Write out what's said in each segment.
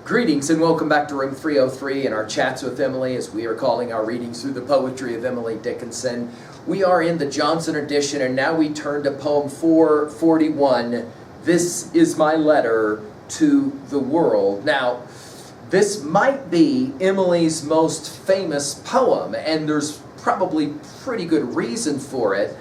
Greetings and welcome back to Room 303 and our chats with Emily, as we are calling our readings through the poetry of Emily Dickinson. We are in the Johnson edition, and now we turn to poem 441, This Is My Letter to the World. Now, this might be Emily's most famous poem, and there's probably pretty good reason for it.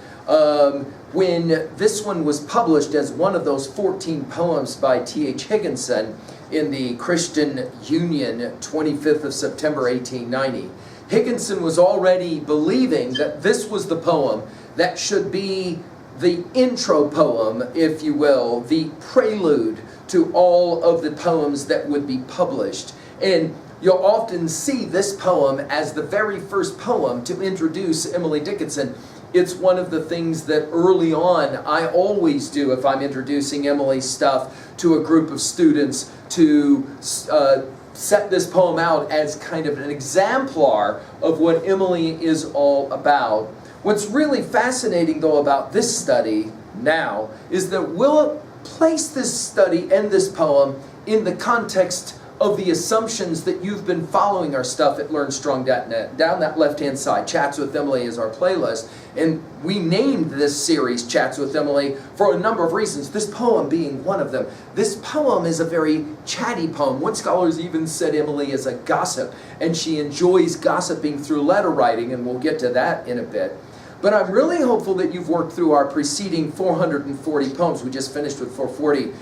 When this one was published as one of those 14 poems by T.H. Higginson in the Christian Union, 25th of September 1890, Higginson was already believing that this was the poem that should be the intro poem, if you will, the prelude to all of the poems that would be published. And you'll often see this poem as the very first poem to introduce Emily Dickinson. It's one of the things that early on I always do if I'm introducing Emily's stuff to a group of students, to set this poem out as kind of an exemplar of what Emily is all about. What's really fascinating though about this study now is that we'll place this study and this poem in the context of the assumptions that you've been following our stuff at LearnStrong.net. Down that left-hand side, Chats with Emily is our playlist, and we named this series Chats with Emily for a number of reasons, this poem being one of them. This poem is a very chatty poem. One scholar even said Emily is a gossip, and she enjoys gossiping through letter writing, and we'll get to that in a bit. But I'm really hopeful that you've worked through our preceding 440 poems. We just finished with 440.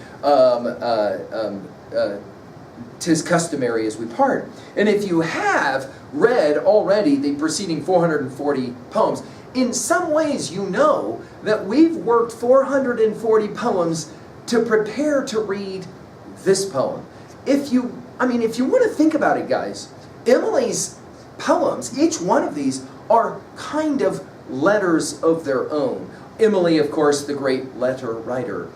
'Tis customary as we part. And if you have read already the preceding 440 poems, in some ways you know that we've worked 440 poems to prepare to read this poem. If you want to think about it, guys, Emily's poems, each one of these are kind of letters of their own. Emily, of course, the great letter writer.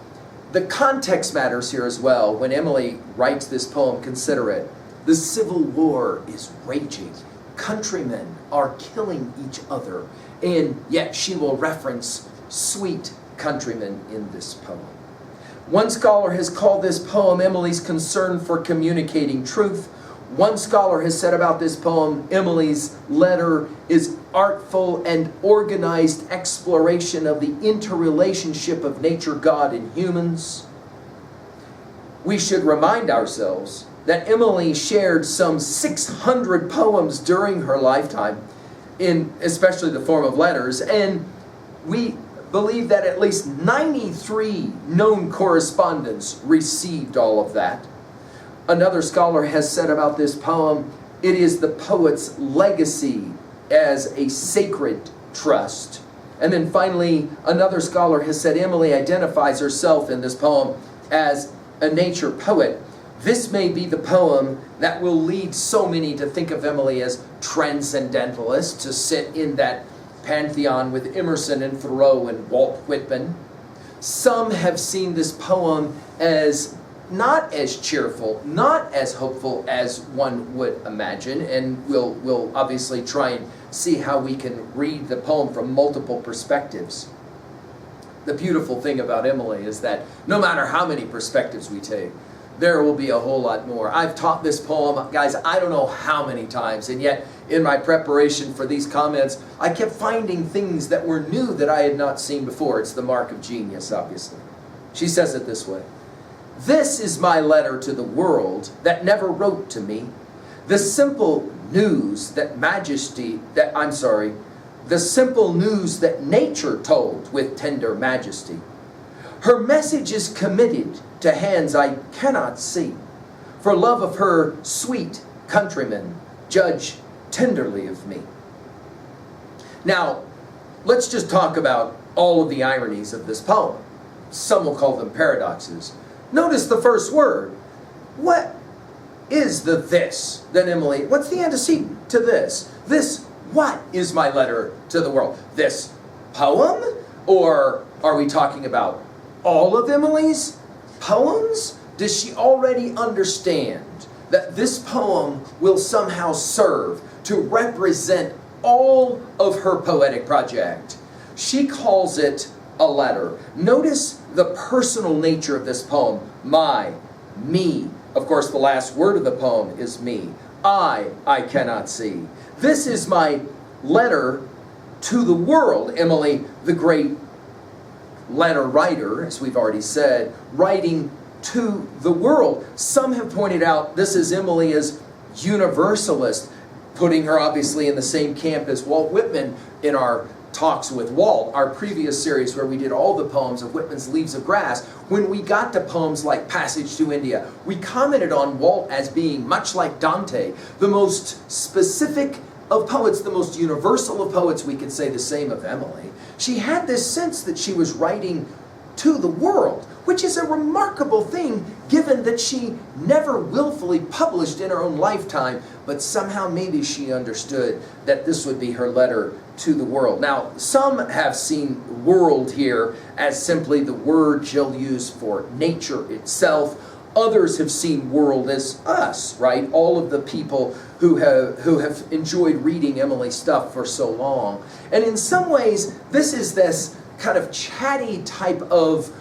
The context matters here as well. When Emily writes this poem, consider it. The Civil War is raging. Countrymen are killing each other. And yet she will reference sweet countrymen in this poem. One scholar has called this poem Emily's concern for communicating truth. One scholar has said about this poem, Emily's letter is artful and organized exploration of the interrelationship of nature, God, and humans. We should remind ourselves that Emily shared some 600 poems during her lifetime, in especially the form of letters, and we believe that at least 93 known correspondents received all of that. Another scholar has said about this poem, it is the poet's legacy as a sacred trust. And then finally, another scholar has said Emily identifies herself in this poem as a nature poet. This may be the poem that will lead so many to think of Emily as transcendentalist, to sit in that pantheon with Emerson and Thoreau and Walt Whitman. Some have seen this poem as not as cheerful, not as hopeful as one would imagine, and we'll obviously try and see how we can read the poem from multiple perspectives. The beautiful thing about Emily is that no matter how many perspectives we take, there will be a whole lot more. I've taught this poem, guys, I don't know how many times, and yet in my preparation for these comments, I kept finding things that were new that I had not seen before. It's the mark of genius, obviously. She says it this way. This is my letter to the world that never wrote to me. The simple news that the simple news that nature told with tender majesty. Her message is committed to hands I cannot see. For love of her sweet countrymen, judge tenderly of me. Now, let's just talk about all of the ironies of this poem. Some will call them paradoxes. Notice the first word. What is the this that Emily, what's the antecedent to this? This, what is my letter to the world? This poem? Or are we talking about all of Emily's poems? Does she already understand that this poem will somehow serve to represent all of her poetic project? She calls it a letter. Notice the personal nature of this poem. My, me, Of course, the last word of the poem is me. I cannot see. This is my letter to the world. Emily, the great letter writer, as we've already said, writing to the world. Some have pointed out this is Emily as universalist, putting her obviously in the same camp as Walt Whitman in our Talks with Walt, our previous series where we did all the poems of Whitman's Leaves of Grass. When we got to poems like Passage to India, we commented on Walt as being, much like Dante, the most specific of poets, the most universal of poets. We could say the same of Emily. She had this sense that she was writing to the world, which is a remarkable thing given that she never willfully published in her own lifetime, but somehow maybe she understood that this would be her letter to the world. Now, some have seen world here as simply the word she'll use for nature itself. Others have seen world as us, right? All of the people who have enjoyed reading Emily's stuff for so long. And in some ways, this is this kind of chatty type of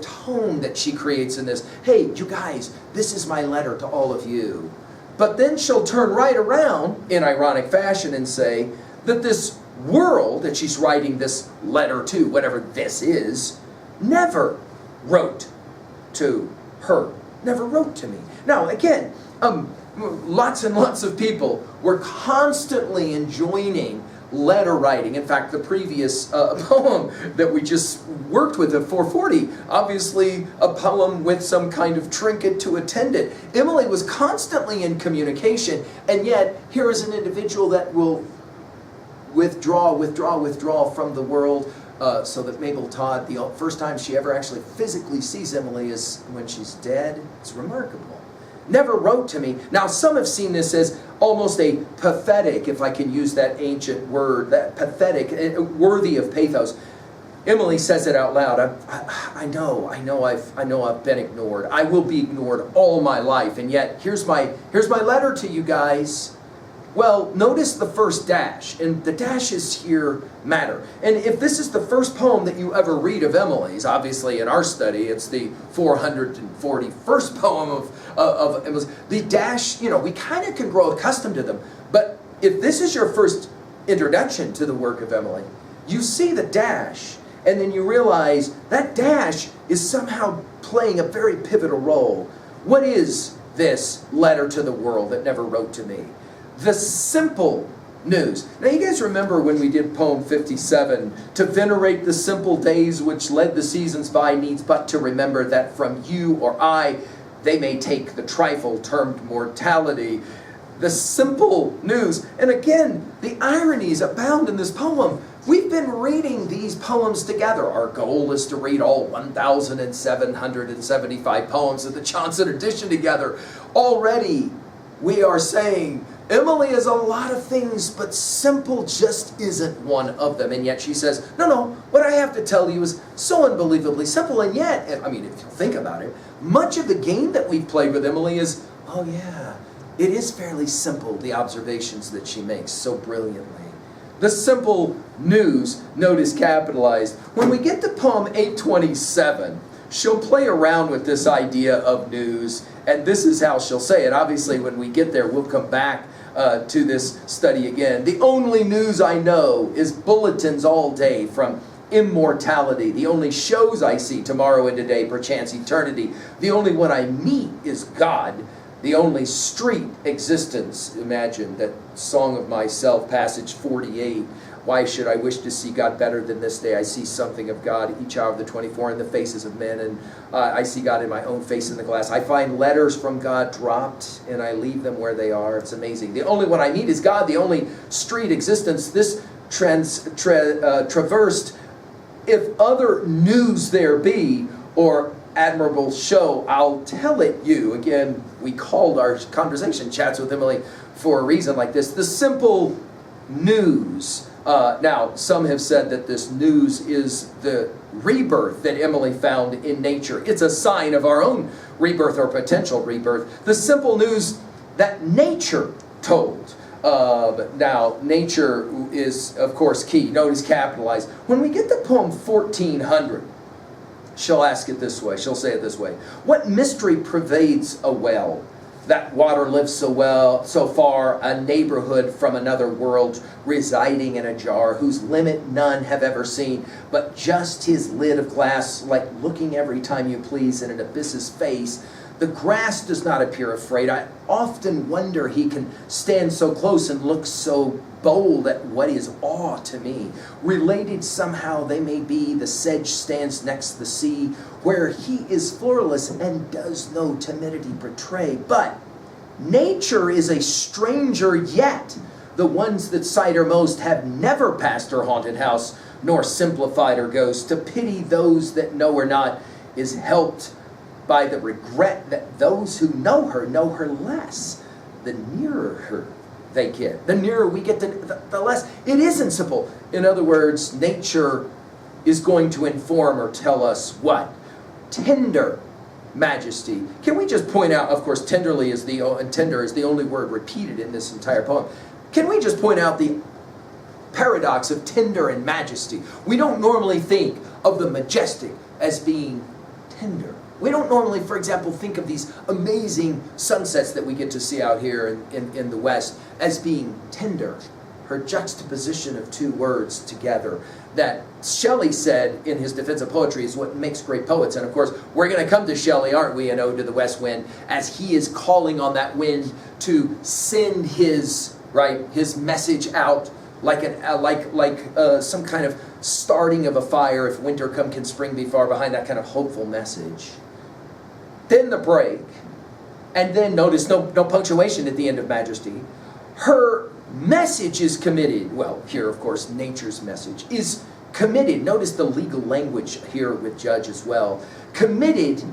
tone that she creates in this. Hey, you guys, this is my letter to all of you. But then she'll turn right around in ironic fashion and say that this world that she's writing this letter to, whatever this is, never wrote to her. Never wrote to me. Now, again, lots and lots of people were constantly enjoining letter writing. In fact, the previous poem that we just worked with at 440, obviously a poem with some kind of trinket to attend it. Emily was constantly in communication, and yet here is an individual that will withdraw from the world, so that Mabel Todd, the first time she ever actually physically sees Emily is when she's dead. It's remarkable. Never wrote to me. Now, some have seen this as almost a pathetic, if I can use that ancient word, that pathetic, worthy of pathos. Emily says it out loud. I know I've been ignored. I will be ignored all my life, and yet here's my letter to you guys. Well, notice the first dash, and the dashes here matter. And if this is the first poem that you ever read of Emily's, obviously in our study it's the 441st poem of Emily's, the dash, we kind of can grow accustomed to them. But if this is your first introduction to the work of Emily, you see the dash, and then you realize that dash is somehow playing a very pivotal role. What is this letter to the world that never wrote to me? The simple news. Now, you guys remember when we did poem 57, to venerate the simple days which led the seasons by, needs but to remember that from you or I they may take the trifle termed mortality. The simple news. And again, the ironies abound in this poem. We've been reading these poems together. Our goal is to read all 1,775 poems of the Johnson edition together. Already, we are saying Emily is a lot of things, but simple just isn't one of them. And yet she says, no, what I have to tell you is so unbelievably simple. And yet, if you think about it, much of the game that we've played with Emily is, oh yeah, it is fairly simple, the observations that she makes so brilliantly. The simple news, notice capitalized. When we get to poem 827, she'll play around with this idea of news, and this is how she'll say it. Obviously, when we get there, we'll come back to this study again. The only news I know is bulletins all day from immortality. The only shows I see tomorrow and today, perchance eternity. The only one I meet is God. The only street existence. Imagine that Song of Myself, passage 48. Why should I wish to see God better than this day? I see something of God each hour of the 24 in the faces of men, and I see God in my own face in the glass. I find letters from God dropped, and I leave them where they are. It's amazing. The only one I meet is God, the only street existence. This traversed, if other news there be, or admirable show, I'll tell it you. Again, we called our conversation Chats with Emily for a reason like this. The simple news. Now, some have said that this news is the rebirth that Emily found in nature. It's a sign of our own rebirth or potential rebirth. The simple news that nature told. Now, nature is, of course, key. Notice capitalized. When we get to poem 1400, she'll ask it this way. She'll say it this way. What mystery pervades a well? That water lives so far, a neighborhood from another world, residing in a jar, whose limit none have ever seen, but just his lid of glass, like looking every time you please in an abyss's face. The grass does not appear afraid. I often wonder he can stand so close and look so bold at what is awe to me. Related somehow they may be, the sedge stands next the sea, where he is floorless and does no timidity betray. But nature is a stranger yet. The ones that sight her most have never passed her haunted house, nor simplified her ghost. To pity those that know her not is helped by the regret that those who know her less. The nearer her they get, the nearer we get, the less. It isn't simple. In other words, nature is going to inform or tell us what? Tender majesty. Can we just point out, of course, tenderly is tender is the only word repeated in this entire poem. Can we just point out the paradox of tender and majesty? We don't normally think of the majestic as being tender. We don't normally, for example, think of these amazing sunsets that we get to see out here in the West as being tender. Her juxtaposition of two words together that Shelley said in his Defense of Poetry is what makes great poets. And of course, we're going to come to Shelley, aren't we, in Ode to the West Wind, as he is calling on that wind to send his message out like some kind of starting of a fire. If winter come, can spring be far behind, that kind of hopeful message. Then the break, and then notice no punctuation at the end of Majesty. Her message is committed. Well, here, of course, nature's message is committed. Notice the legal language here with Judge as well. Committed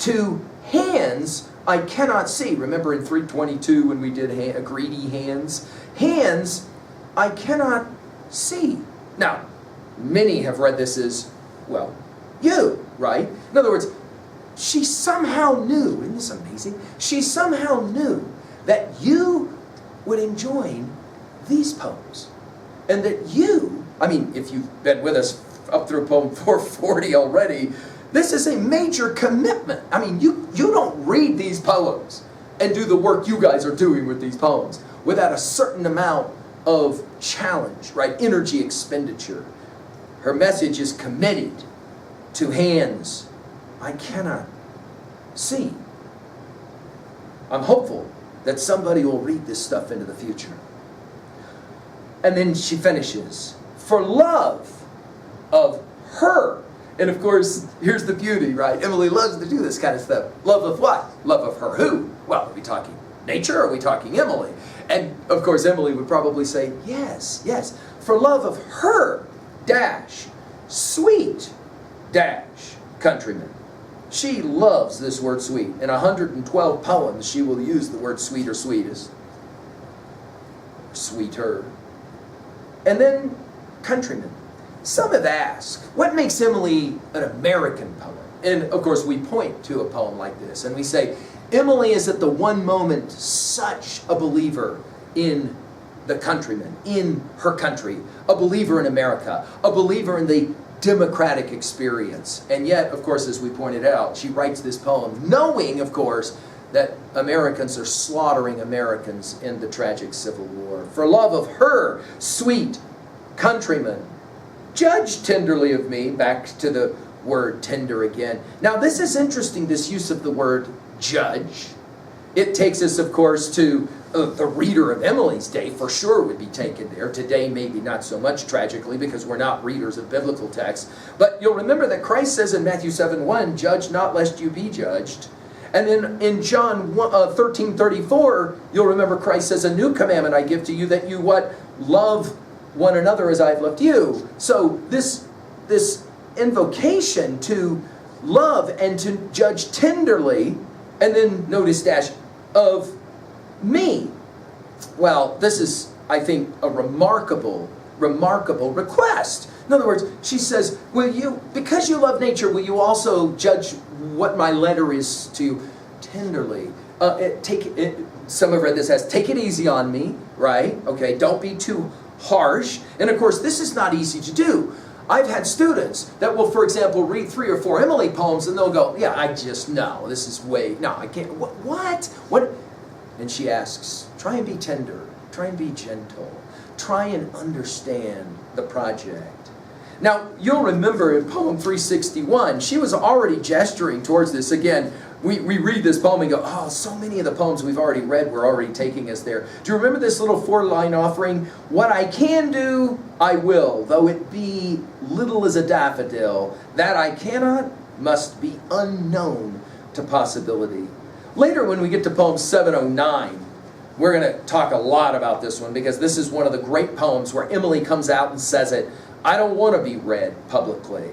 to hands I cannot see. Remember in 322 when we did greedy hands? Hands I cannot see. Now, many have read this as, well, you, right? In other words, she somehow knew, isn't this amazing? She somehow knew that you would enjoy these poems. And that you, I mean, if you've been with us up through poem 440 already, this is a major commitment. I mean, you don't read these poems and do the work you guys are doing with these poems without a certain amount of challenge, right? Energy expenditure. Her message is committed to hands I cannot see. I'm hopeful that somebody will read this stuff into the future. And then she finishes, for love of her. And of course, here's the beauty, right? Emily loves to do this kind of stuff. Love of what? Love of her who? Well, are we talking nature or are we talking Emily? And of course, Emily would probably say, yes, yes. For love of her, dash, sweet, dash, countrymen. She loves this word sweet. In 112 poems, she will use the word sweet or sweetest. Sweeter. And then, countrymen. Some have asked, what makes Emily an American poet? And of course, we point to a poem like this, and we say, Emily is at the one moment such a believer in the countrymen, in her country, a believer in America, a believer in the democratic experience. And yet, of course, as we pointed out, she writes this poem knowing, of course, that Americans are slaughtering Americans in the tragic Civil War. For love of her, sweet countrymen, judge tenderly of me, back to the word tender again. Now, this is interesting, this use of the word judge. It takes us, of course, to the reader of Emily's day, for sure would be taken there. Today, maybe not so much, tragically, because we're not readers of biblical texts. But you'll remember that Christ says in Matthew 7:1, judge not lest you be judged. And then in John 13:34, you'll remember Christ says, a new commandment I give to you, that you what? Love one another as I've loved you. So this invocation to love and to judge tenderly, and then notice dash, of me. Well, this is, I think, a remarkable request. In other words, she says, will you, because you love nature, will you also judge what my letter is to you tenderly? Some have read this as, take it easy on me, right? Okay, don't be too harsh. And of course, this is not easy to do. I've had students that will, for example, read 3 or 4 Emily poems and they'll go, yeah, I just, no, this is way, no, I can't, what? And she asks, try and be tender, try and be gentle, try and understand the project. Now, you'll remember in poem 361, she was already gesturing towards this. Again, we read this poem and go, oh, so many of the poems we've already read were already taking us there. Do you remember this little 4-line offering? What I can do, I will, though it be little as a daffodil. That I cannot must be unknown to possibility. Later, when we get to poem 709, we're going to talk a lot about this one because this is one of the great poems where Emily comes out and says it, I don't want to be read publicly.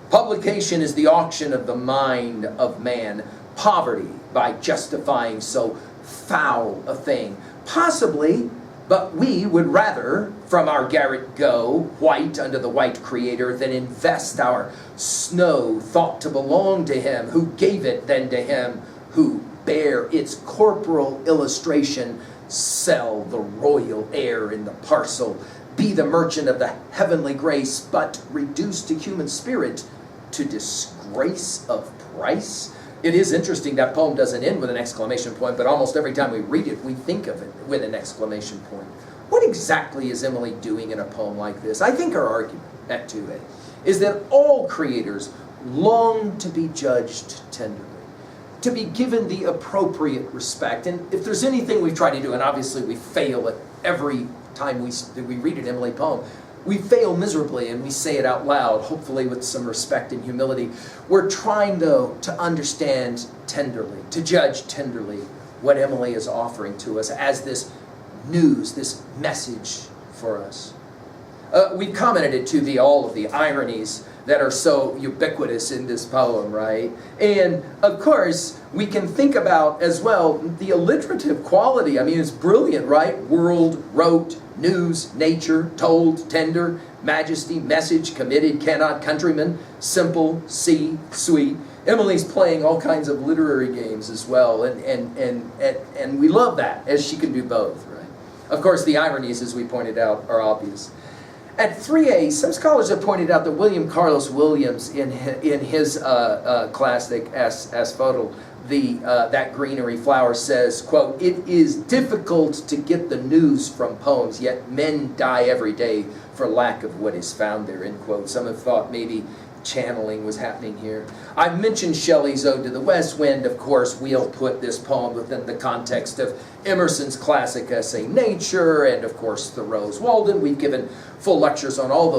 Publication is the auction of the mind of man. Poverty by justifying so foul a thing. Possibly, but we would rather from our garret go, white under the white Creator, than invest our snow thought to belong to Him who gave it, than to Him who bare its corporal illustration, sell the royal air in the parcel, be the merchant of the heavenly grace, but reduced to human spirit, to disgrace of price. It is interesting that poem doesn't end with an exclamation point, but almost every time we read it, we think of it with an exclamation point. What exactly is Emily doing in a poem like this? I think her argument at 2a is that all creators long to be judged tenderly, to be given the appropriate respect. And if there's anything we try to do, and obviously we fail at every time we read an Emily poem, we fail miserably and we say it out loud, hopefully with some respect and humility. We're trying, though, to understand tenderly, to judge tenderly what Emily is offering to us as this news, this message for us. We've commented at 2b all of the ironies that are so ubiquitous in this poem, right? And of course, we can think about as well the alliterative quality. I mean, it's brilliant, right? World, wrote, news, nature, told, tender, majesty, message, committed, cannot, countryman, simple, see, sweet. Emily's playing all kinds of literary games as well, and we love that, as she can do both, right? Of course, the ironies, as we pointed out, are obvious. At 3a, some scholars have pointed out that William Carlos Williams, in his classic Asphodel, that greenery flower, says, quote, "It is difficult to get the news from poems, yet men die every day for lack of what is found there," end quote. Some have thought maybe channeling was happening here. I've mentioned Shelley's Ode to the West Wind. Of course, we'll put this poem within the context of Emerson's classic essay Nature, and of course Thoreau's Walden. We've given full lectures on all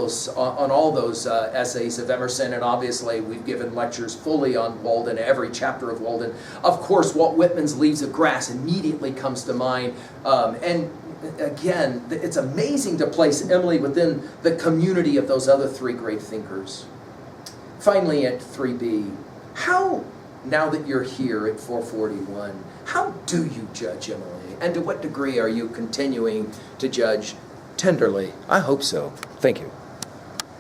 those essays of Emerson, and obviously we've given lectures fully on Walden, every chapter of Walden. Of course, Walt Whitman's Leaves of Grass immediately comes to mind, and again, it's amazing to place Emily within the community of those other 3 great thinkers. Finally, at 3b, how, now that you're here at 441, how do you judge Emily? And to what degree are you continuing to judge tenderly? I hope so. Thank you.